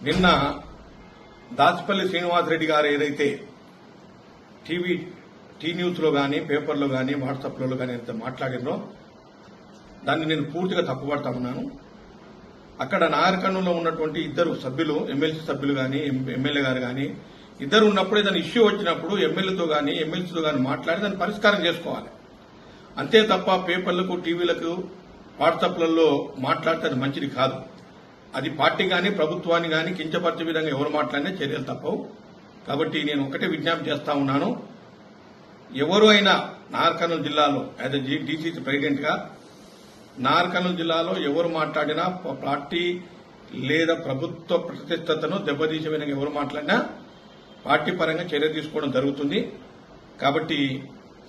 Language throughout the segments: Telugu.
నిన్న దాచిపల్లి శ్రీనివాసరెడ్డి గారు ఏదైతే టీ న్యూస్లో కానీ పేపర్లో కానీ వాట్సాప్లలో కానీ ఎంత మాట్లాడినో దాన్ని నేను పూర్తిగా తప్పుపడతా ఉన్నాను. అక్కడ నాగరికర్నూలులో ఉన్నటువంటి ఇద్దరు సభ్యులు, ఎమ్మెల్సీ సభ్యులు కానీ ఎమ్మెల్యే గారు కానీ ఇద్దరు ఉన్నప్పుడే దాని ఇష్యూ వచ్చినప్పుడు ఎమ్మెల్యేతో కానీ ఎమ్మెల్సీతో కానీ మాట్లాడి దాన్ని పరిష్కారం చేసుకోవాలి. అంతే తప్ప పేపర్లకు, టీవీలకు, వాట్సాప్లలో మాట్లాడితే అది మంచిది కాదు. అది పార్టీ కానీ ప్రభుత్వాన్ని కానీ కించపరిచే విధంగా ఎవరు మాట్లాడినా చర్యలు తప్పవు. కాబట్టి నేను ఒకటే విజ్ఞప్తి చేస్తా ఉన్నాను. ఎవరు అయినా నాగరికర్నూలు జిల్లాలో యాజ్ డీసీసీ ప్రెసిడెంట్ గా నాగరికర్నూలు జిల్లాలో ఎవరు మాట్లాడినా పార్టీ లేదా ప్రభుత్వ ప్రతిష్టతను దెబ్బతీసే విధంగా ఎవరు మాట్లాడినా పార్టీ పరంగా చర్య తీసుకోవడం జరుగుతుంది. కాబట్టి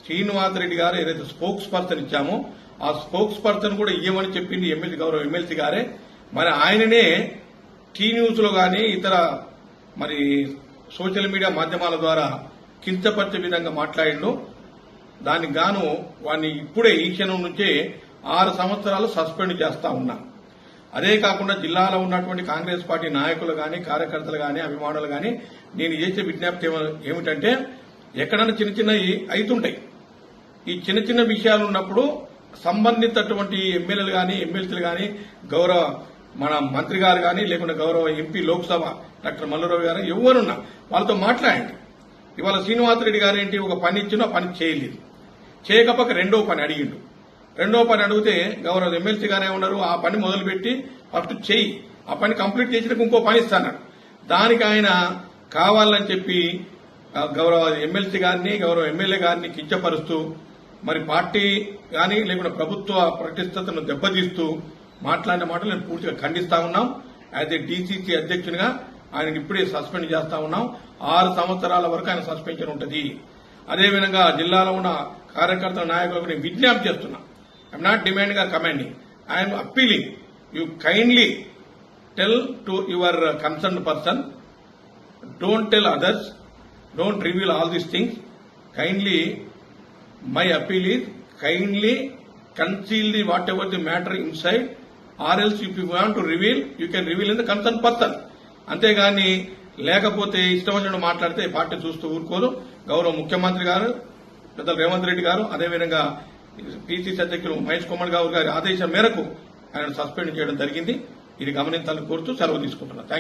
శ్రీనివాసరెడ్డి గారు ఏదైతే స్పోక్స్ పర్సన్ ఇచ్చామో ఆ స్పోక్స్ పర్సన్ కూడా ఇయ్యమని చెప్పింది గౌరవ ఎమ్మెల్సీ గారే. మరి ఆయననే టీ న్యూస్ లో గానీ ఇతర మరి సోషల్ మీడియా మాధ్యమాల ద్వారా కించపరిచే విధంగా మాట్లాడిండు. దానికి గాను వాడిని ఇప్పుడే ఈ క్షణం నుంచే 6 సంవత్సరాలు సస్పెండ్ చేస్తా ఉన్నా. అదే కాకుండా జిల్లాలో ఉన్నటువంటి కాంగ్రెస్ పార్టీ నాయకులు గాని, కార్యకర్తలు గాని, అభిమానులు గాని నేను చేసే విజ్ఞప్తి ఏమిటంటే, ఎక్కడన్నా చిన్న చిన్నవి అవుతుంటాయి. ఈ చిన్న చిన్న విషయాలు ఉన్నప్పుడు సంబంధితటువంటి ఎమ్మెల్యేలు గాని, ఎమ్మెల్సీలు గాని, గౌరవ మన మంత్రి గారు గాని, లేకుంటే గౌరవ ఎంపీ లోక్సభ డాక్టర్ మల్లురావు గారు ఎవరున్నా వాళ్ళతో మాట్లాడండి. ఇవాళ శ్రీనివాసరెడ్డి గారు ఏంటి, ఒక పని ఇచ్చినా పని చేయలేదు, చేయకపోక రెండో పని అడిగిండు. రెండో పని అడిగితే గౌరవ ఎమ్మెల్సీ గారే ఉన్నారు, ఆ పని మొదలుపెట్టి ఫస్ట్ చేయి, ఆ పని కంప్లీట్ చేసినాక ఇంకో పని ఇస్తాన్నాడు. దానికి ఆయన కావాలని చెప్పి గౌరవ ఎమ్మెల్సీ గారిని, గౌరవ ఎమ్మెల్యే గారిని కించపరుస్తూ మరి పార్టీ కానీ లేకుంటే ప్రభుత్వ ప్రతిష్టతను దెబ్బతీస్తూ మాట్లాడిన మాటలు నేను పూర్తిగా ఖండిస్తా ఉన్నాం. యాజ్ ఏ డీసీసీ అధ్యక్షునిగా ఆయన ఇప్పుడే సస్పెండ్ చేస్తా ఉన్నాం. 6 సంవత్సరాల వరకు ఆయన సస్పెన్షన్ ఉంటుంది. అదేవిధంగా జిల్లాలో ఉన్న కార్యకర్తల నాయకులకు నేను విజ్ఞప్తి చేస్తున్నా. I'm not demanding or commanding, I'm appealing. You kindly tell to your concern person, don't tell others, don't reveal all these things. Kindly my appeal is kindly conceal the whatever the matter inside, or else if you want to reveal, you can reveal in the concerned person. అంతేగాని లేకపోతే ఇష్టం వచ్చినట్టు మాట్లాడితే పార్టీ చూస్తూ ఊరుకోదు. గౌరవ ముఖ్యమంత్రి గారు పెద్దలు రేవంత్ రెడ్డి గారు, అదేవిధంగా పిసిసి అధ్యక్షులు మహేష్ కుమార్ గౌడ్ గారి ఆదేశం మేరకు ఆయన సస్పెండ్ చేయడం జరిగింది. ఇది గమనించాలని కోరుతూ సెలవు తీసుకుంటున్నాను.